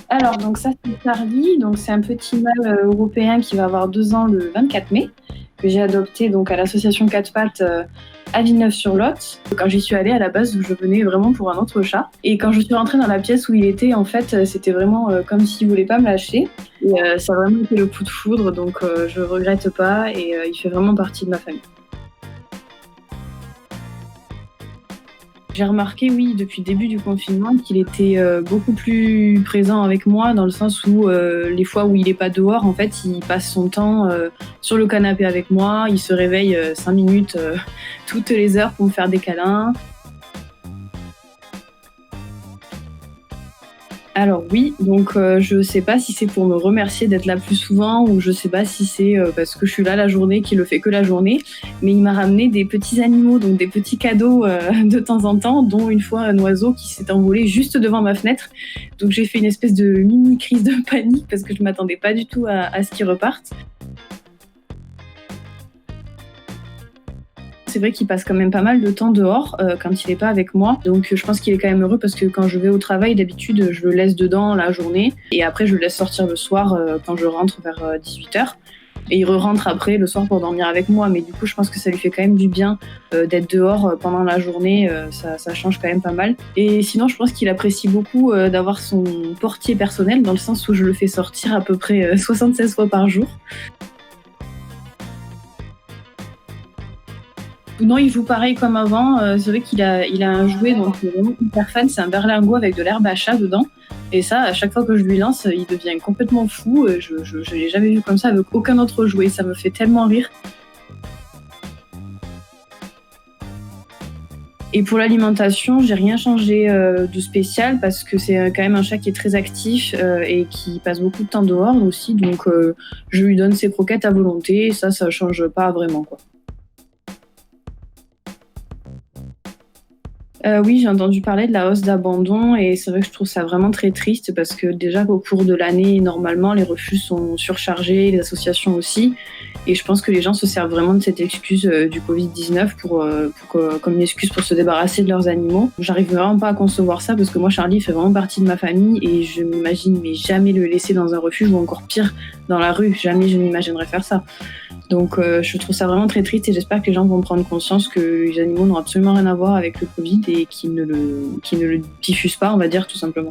Alors, donc ça, c'est Charlie. Donc, c'est un petit mâle européen qui va avoir 2 ans le 24 mai, que j'ai adopté donc à l'association Quatre Pattes à Villeneuve-sur-Lot. Quand j'y suis allée à la base, je venais vraiment pour un autre chat. Et quand je suis rentrée dans la pièce où il était, en fait, c'était vraiment comme s'il voulait pas me lâcher. Et ça a vraiment été le coup de foudre, donc je regrette pas et il fait vraiment partie de ma famille. J'ai remarqué, oui, depuis le début du confinement, qu'il était beaucoup plus présent avec moi, dans le sens où les fois où il n'est pas dehors, en fait, il passe son temps sur le canapé avec moi, il se réveille 5 minutes toutes les heures pour me faire des câlins. Alors oui, donc je sais pas si c'est pour me remercier d'être là plus souvent ou je sais pas si c'est parce que je suis là la journée qu'il le fait que la journée, mais il m'a ramené des petits animaux, donc des petits cadeaux de temps en temps, dont une fois un oiseau qui s'est envolé juste devant ma fenêtre. Donc j'ai fait une espèce de mini crise de panique parce que je m'attendais pas du tout à ce qu'il reparte. C'est vrai qu'il passe quand même pas mal de temps dehors quand il n'est pas avec moi. Donc je pense qu'il est quand même heureux parce que quand je vais au travail, d'habitude, je le laisse dedans la journée. Et après, je le laisse sortir le soir quand je rentre vers 18h. Et il re-rentre après le soir pour dormir avec moi. Mais du coup, je pense que ça lui fait quand même du bien d'être dehors pendant la journée. Ça change quand même pas mal. Et sinon, je pense qu'il apprécie beaucoup d'avoir son portier personnel, dans le sens où je le fais sortir à peu près 76 fois par jour. Non, il joue pareil comme avant. C'est vrai qu'il a un jouet dont il est vraiment hyper fan. C'est un berlingot avec de l'herbe à chat dedans. Et ça, à chaque fois que je lui lance, il devient complètement fou. Je l'ai jamais vu comme ça avec aucun autre jouet. Ça me fait tellement rire. Et pour l'alimentation, j'ai rien changé de spécial parce que c'est quand même un chat qui est très actif et qui passe beaucoup de temps dehors aussi. Donc, je lui donne ses croquettes à volonté. Et ça change pas vraiment, quoi. Oui, j'ai entendu parler de la hausse d'abandon et c'est vrai que je trouve ça vraiment très triste parce que déjà qu'au cours de l'année, normalement, les refuges sont surchargés, les associations aussi. Et je pense que les gens se servent vraiment de cette excuse du Covid-19 comme une excuse pour se débarrasser de leurs animaux. J'arrive vraiment pas à concevoir ça parce que moi, Charlie fait vraiment partie de ma famille et je m'imagine mais jamais le laisser dans un refuge ou encore pire, dans la rue. Jamais je m'imaginerais faire ça. Donc je trouve ça vraiment très triste et j'espère que les gens vont prendre conscience que les animaux n'ont absolument rien à voir avec le Covid et qu'ils ne le diffusent pas, on va dire tout simplement.